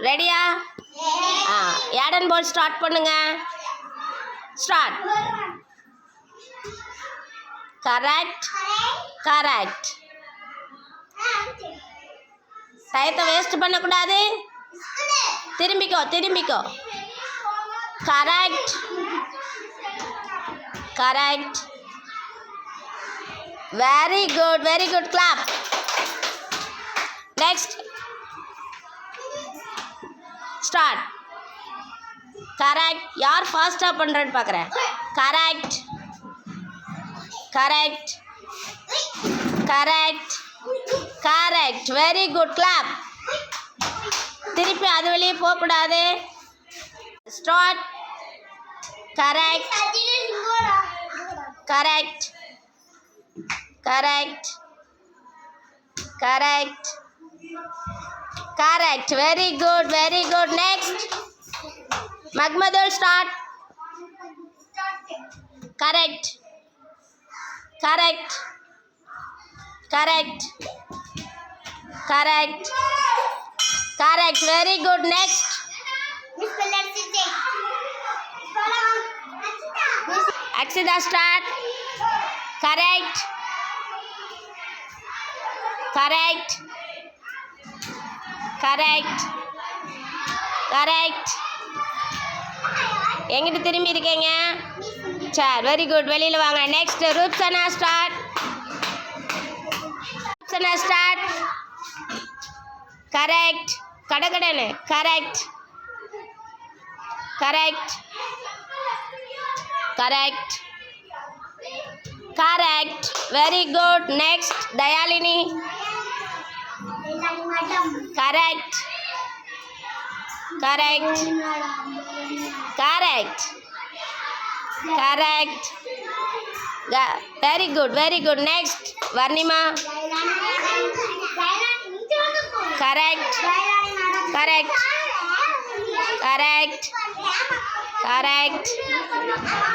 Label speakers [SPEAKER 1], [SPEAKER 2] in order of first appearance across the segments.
[SPEAKER 1] ரெடியா? ஆட் அண்ட் போல் ஸ்டார்ட் பண்ணுங்க. ஸ்டார்ட். Correct correct. டயத்தை வேஸ்ட் பண்ணக்கூடாது. திரும்பிக்கோ திரும்பிக்கோ. Correct correct. Very good very good. Clap. Next. Start. Correct. யார் ஃபாஸ்ட்டாக பண்ணுறேன்னு பார்க்குறேன். Correct correct correct correct. Very good. Clap. திருப்பி அது வெளியே போகக்கூடாது. Start. Correct correct correct correct correct. Very good very good. Next. Mahmudul start. Correct correct correct correct correct. Very good. Next. Akshita start. Correct correct correct correct. எங்கிட்ட திரும்பி இருக்கீங்க. சரி very good. வெளியில் வாங்க. Next. Rupsana start. Rupsana start. Correct. கடகடனு. Correct correct correct correct. Very good. Next. Dayalini. Correct correct correct correct. Very good very good. Next. Varnima. Correct correct correct correct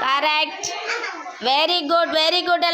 [SPEAKER 1] correct. Very good very good.